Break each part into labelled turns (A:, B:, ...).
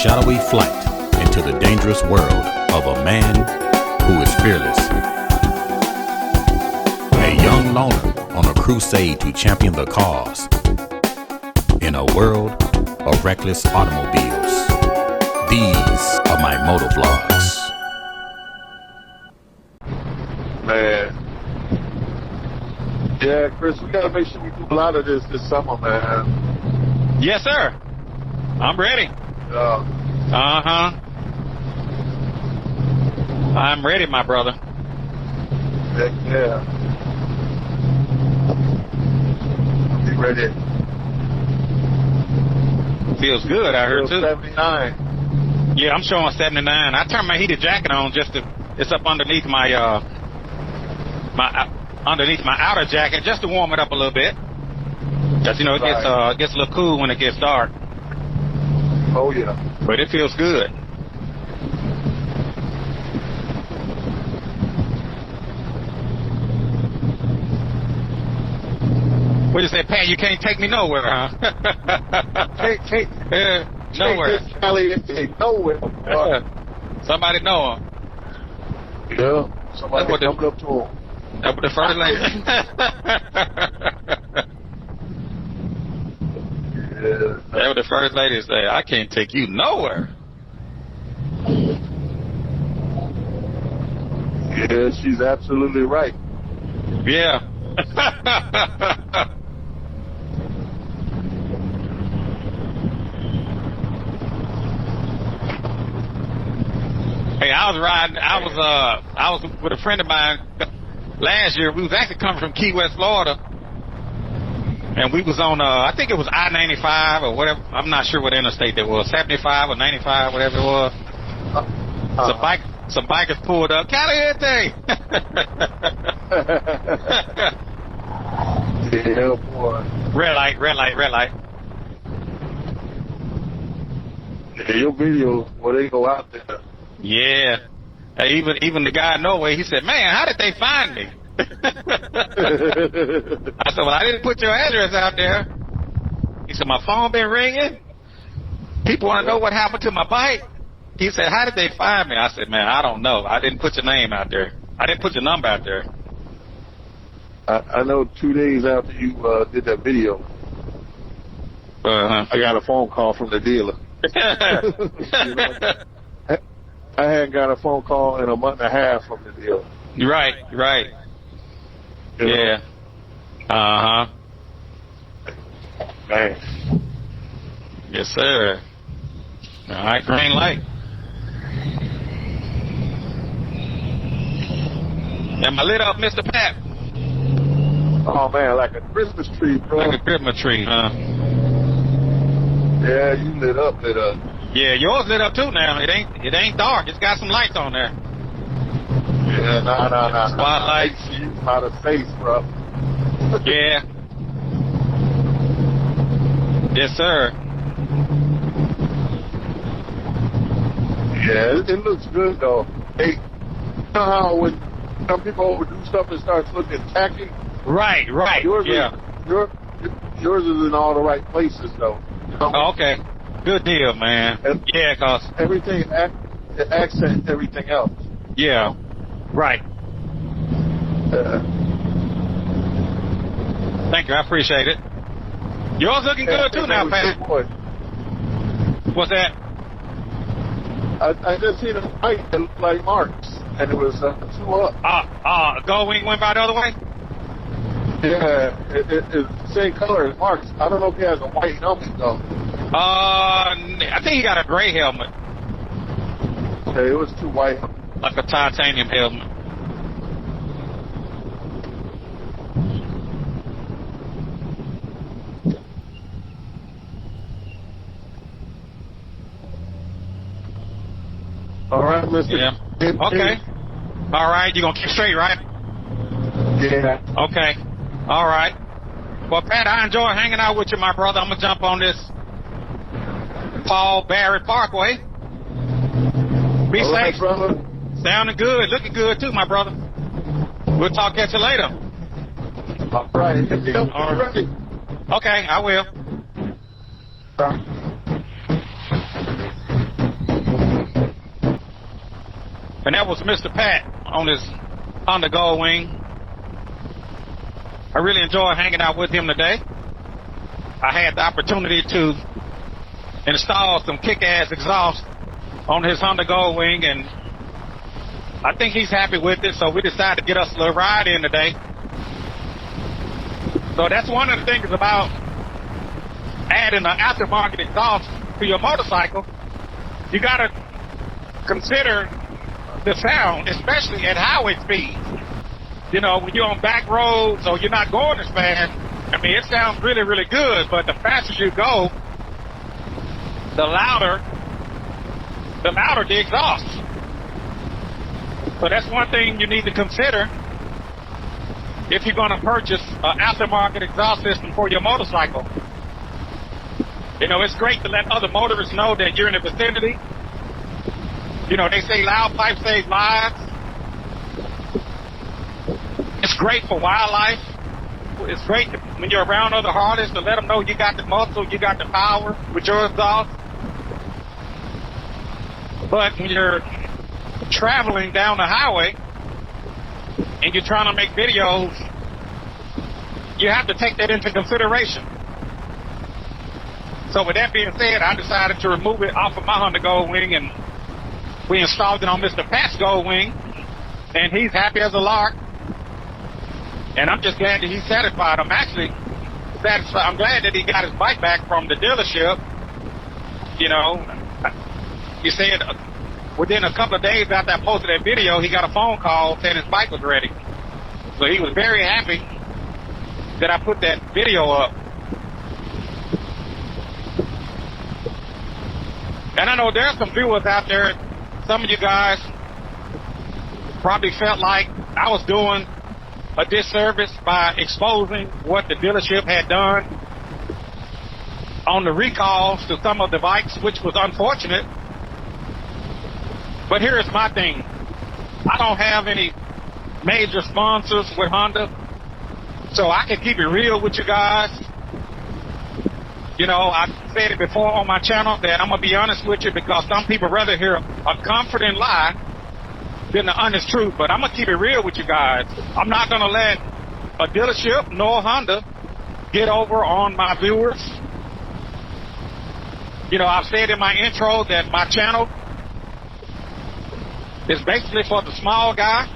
A: shadowy flight into the dangerous world of a man who is fearless. A young loner on a crusade to champion the cause in a world of reckless automobiles. These are my motovlogs.
B: Man. Yeah, Chris, we gotta make sure we do a lot of this summer, man.
C: Yes, sir. I'm ready.
B: Uh-huh.
C: I'm ready, my brother.
B: Heck yeah. Be ready.
C: Feels good out here, too.
B: 79.
C: Yeah, I'm showing 79. I turned my heated jacket on it's up underneath my outer jacket just to warm it up a little bit. Because, you know, it gets a little cool when it gets dark.
B: Oh, yeah.
C: But it feels good. What you say, Pat? You can't take me nowhere, huh? Nowhere.
B: Nowhere.
C: Somebody know him.
B: Yeah. Somebody coming up to him.
C: That's what the first lady.
B: Yeah.
C: That's what the first lady say. I can't take you nowhere.
B: Yeah, she's absolutely right.
C: Yeah. Hey, I was with a friend of mine last year. We was actually coming from Key West, Florida, and we was on I think it was I-95 or whatever. I'm not sure what interstate that was, 75 or 95, whatever it was. Some bikers pulled up. Caliente.
B: Yeah, boy.
C: Red light.
B: Yeah, your videos, well, they go out there.
C: Yeah. Hey, even the guy in Norway, he said, "Man, how did they find me?" I said, "Well, I didn't put your address out there." He said, "My phone been ringing. People want to know what happened to my bike." He said, "How did they find me?" I said, "Man, I don't know. I didn't put your name out there. I didn't put your number out there."
B: I know 2 days after you did that video, I got a phone call from the dealer. You know, I hadn't got a phone call in a month and a half from the dealer.
C: Right.
B: You know?
C: Yeah. Uh-huh.
B: Man.
C: Yes, sir. All right, green light. Am I lit up, Mr. Pat?
B: Oh, man, like a Christmas tree, bro.
C: Like a Christmas tree, huh?
B: Yeah, you lit up.
C: Yeah, yours lit up too now. It ain't dark. It's got some lights on there.
B: Yeah, nah.
C: Spotlights.
B: Out of face, bro.
C: Yeah. Yes, sir.
B: Yeah, it looks good, though. Hey, you know how when some people overdo stuff, it starts looking tacky?
C: Right.
B: Yours
C: yeah.
B: Yours is in all the right places, though. You know?
C: Oh, okay. Good deal, man. Yeah, cause
B: everything it accents everything else.
C: Yeah. Right. Thank you. I appreciate it. Yours looking good too now, Pat. What's that?
B: I just seen a bike that looked like Mark's, and it was 2 up.
C: Goldwing went by the other way?
B: Yeah, it's the same color as Mark's. I don't know if he has a white helmet, though.
C: I think he got a gray helmet.
B: Okay, it was 2 white.
C: Like a titanium helmet.
B: All right, Mr.
C: Yeah. Okay. All right, you gonna keep straight, right?
B: Yeah.
C: Okay. All right. Well, Pat, I enjoy hanging out with you, my brother. I'm gonna jump on this Paul Barrett Parkway. Be
B: All right,
C: safe,
B: brother.
C: Sounding good, looking good too, my brother. We'll talk at you later.
B: All right.
C: All right. Okay, I will. And that was Mr. Pat on his Honda Goldwing. I really enjoyed hanging out with him today. I had the opportunity to install some kick-ass exhaust on his Honda Goldwing, and I think he's happy with it, so we decided to get us a little ride in today. So that's one of the things about adding an aftermarket exhaust to your motorcycle. You got to consider the sound, especially at highway speed. You know, when you're on back roads or you're not going as fast, I mean, it sounds really, really good, but the faster you go, the louder the exhaust. So that's one thing you need to consider if you're going to purchase an aftermarket exhaust system for your motorcycle. You know, it's great to let other motorists know that you're in the vicinity. You know, they say loud pipes save lives. It's great for wildlife. It's great when you're around other artists to let them know you got the muscle, you got the power with your exhaust. But when you're traveling down the highway and you're trying to make videos, you have to take that into consideration. So with that being said, I decided to remove it off of my Honda Goldwing, and we installed it on Mr. Pat's Goldwing, and he's happy as a lark. And I'm just glad that he's satisfied. I'm actually satisfied. I'm glad that he got his bike back from the dealership. You know, he said within a couple of days after I posted that video, he got a phone call saying his bike was ready. So he was very happy that I put that video up. And I know there are some viewers out there, some of you guys probably felt like I was doing a disservice by exposing what the dealership had done on the recalls to some of the bikes, which was unfortunate. But here is my thing. I don't have any major sponsors with Honda, so I can keep it real with you guys. You know, I've said it before on my channel that I'm going to be honest with you because some people rather hear a comforting lie than the honest truth. But I'm going to keep it real with you guys. I'm not going to let a dealership nor Honda get over on my viewers. You know, I've said in my intro that my channel is basically for the small guy.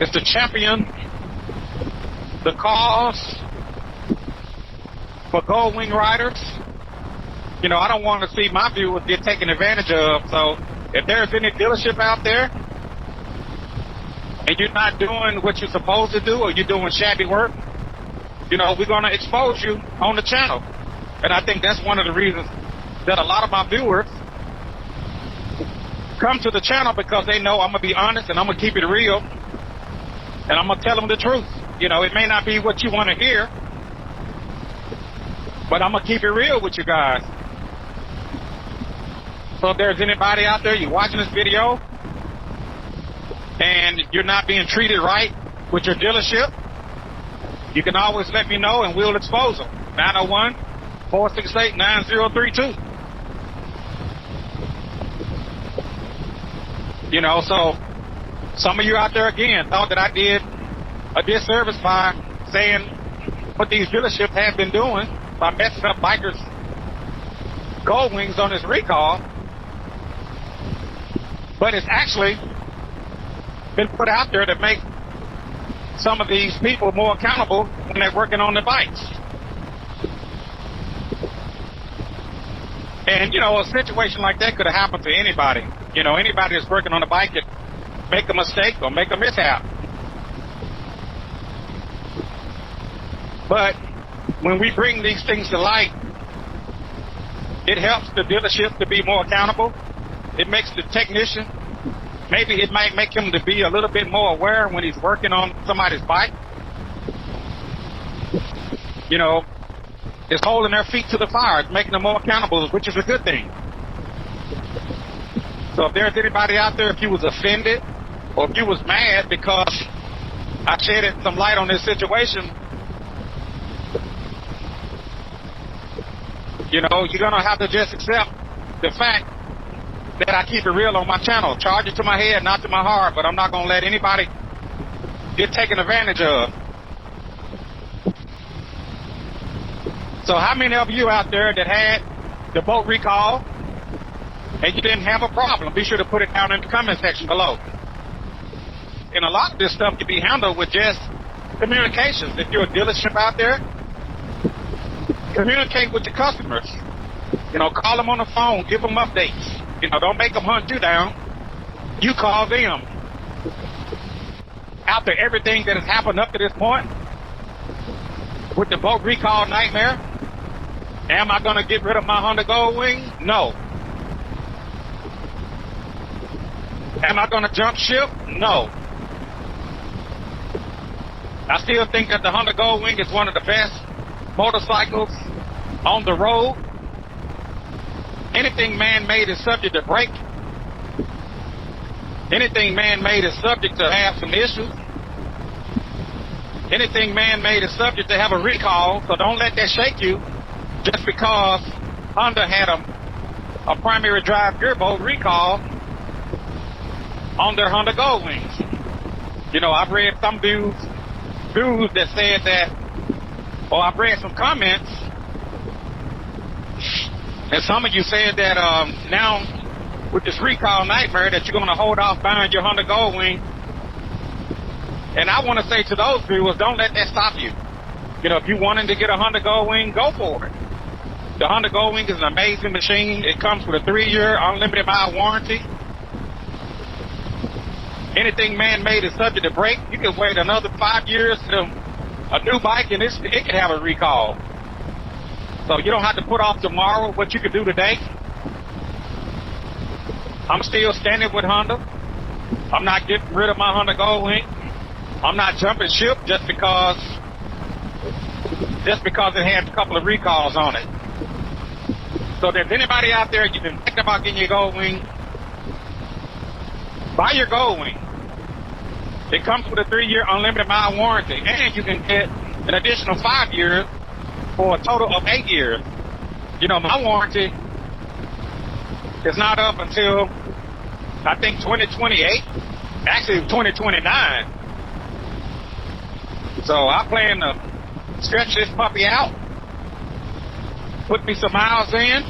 C: It's to champion the cause for Goldwing riders. You know, I don't want to see my viewers get taken advantage of. So if there's any dealership out there and you're not doing what you're supposed to do or you're doing shabby work, you know, we're going to expose you on the channel. And I think that's one of the reasons that a lot of my viewers come to the channel, because they know I'm going to be honest and I'm going to keep it real and I'm going to tell them the truth. You know, it may not be what you want to hear, but I'm going to keep it real with you guys. So if there's anybody out there, you're watching this video, and you're not being treated right with your dealership, you can always let me know and we'll expose them. 901-468-9032. You know, so some of you out there, again, thought that I did a disservice by saying what these dealerships have been doing by messing up bikers' Goldwings on this recall. But it's actually been put out there to make some of these people more accountable when they're working on the bikes. And, you know, a situation like that could have happened to anybody. You know, anybody that's working on a bike could make a mistake or make a mishap. But when we bring these things to light, it helps the dealership to be more accountable. It makes the technician, maybe it might make him to be a little bit more aware when he's working on somebody's bike. You know, it's holding their feet to the fire. It's making them more accountable, which is a good thing. So if there's anybody out there, if you was offended or if you was mad because I shed some light on this situation, you know, you're going to have to just accept the fact that I keep it real on my channel. Charge it to my head, not to my heart, but I'm not going to let anybody get taken advantage of. So how many of you out there that had the boat recall and you didn't have a problem? Be sure to put it down in the comment section below. And a lot of this stuff can be handled with just communications. If you're a dealership out there, communicate with your customers. You know, call them on the phone, give them updates. You know, don't make them hunt you down. You call them. After everything that has happened up to this point, with the boat recall nightmare, am I going to get rid of my Honda Goldwing? No. Am I going to jump ship? No. I still think that the Honda Goldwing is one of the best motorcycles on the road. Anything man-made is subject to break. Anything man-made is subject to have some issues. Anything man-made is subject to have a recall, so don't let that shake you just because Honda had a primary drive gearbox recall on their Honda Goldwings. You know, I've read some dudes that said that, or I've read some comments, and some of you said that now with this recall nightmare that you're going to hold off buying your Honda Goldwing. And I want to say to those viewers, don't let that stop you. You know, if you wanted to get a Honda Goldwing, go for it. The Honda Goldwing is an amazing machine. It comes with a 3-year unlimited mile warranty. Anything man-made is subject to break. You can wait another 5 years to a new bike, and it can have a recall. So you don't have to put off tomorrow what you could do today. I'm still standing with Honda. I'm not getting rid of my Honda Goldwing. I'm not jumping ship just because it has a couple of recalls on it. So if there's anybody out there you've been thinking about getting your Goldwing, buy your Goldwing. It comes with a 3-year unlimited mile warranty, and you can get an additional 5 years for a total of 8 years. You know, my warranty is not up until, I think, 2028. Actually, 2029. So I plan to stretch this puppy out, put me some miles in,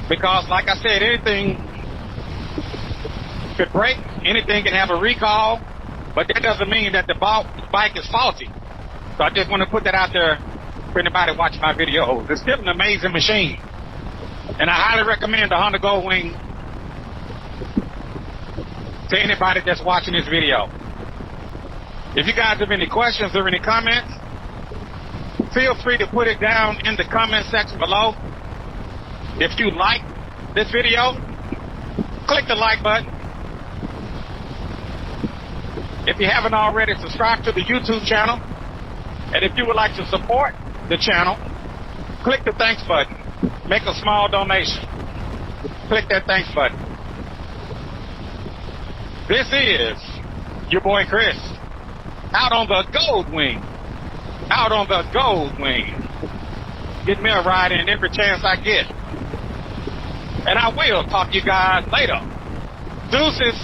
C: because like I said, anything could break, anything can have a recall, but that doesn't mean that the bike is faulty. So I just want to put that out there for anybody watching my videos. It's still an amazing machine, and I highly recommend the Honda Goldwing to anybody that's watching this video. If you guys have any questions or any comments, feel free to put it down in the comment section below. If you like this video, click the like button. If you haven't already, subscribe to the YouTube channel. And if you would like to support the channel, click the thanks button. Make a small donation. Click that thanks button. This is your boy Chris, out on the Goldwing. Out on the Goldwing. Get me a ride in every chance I get. And I will talk to you guys later. Deuces.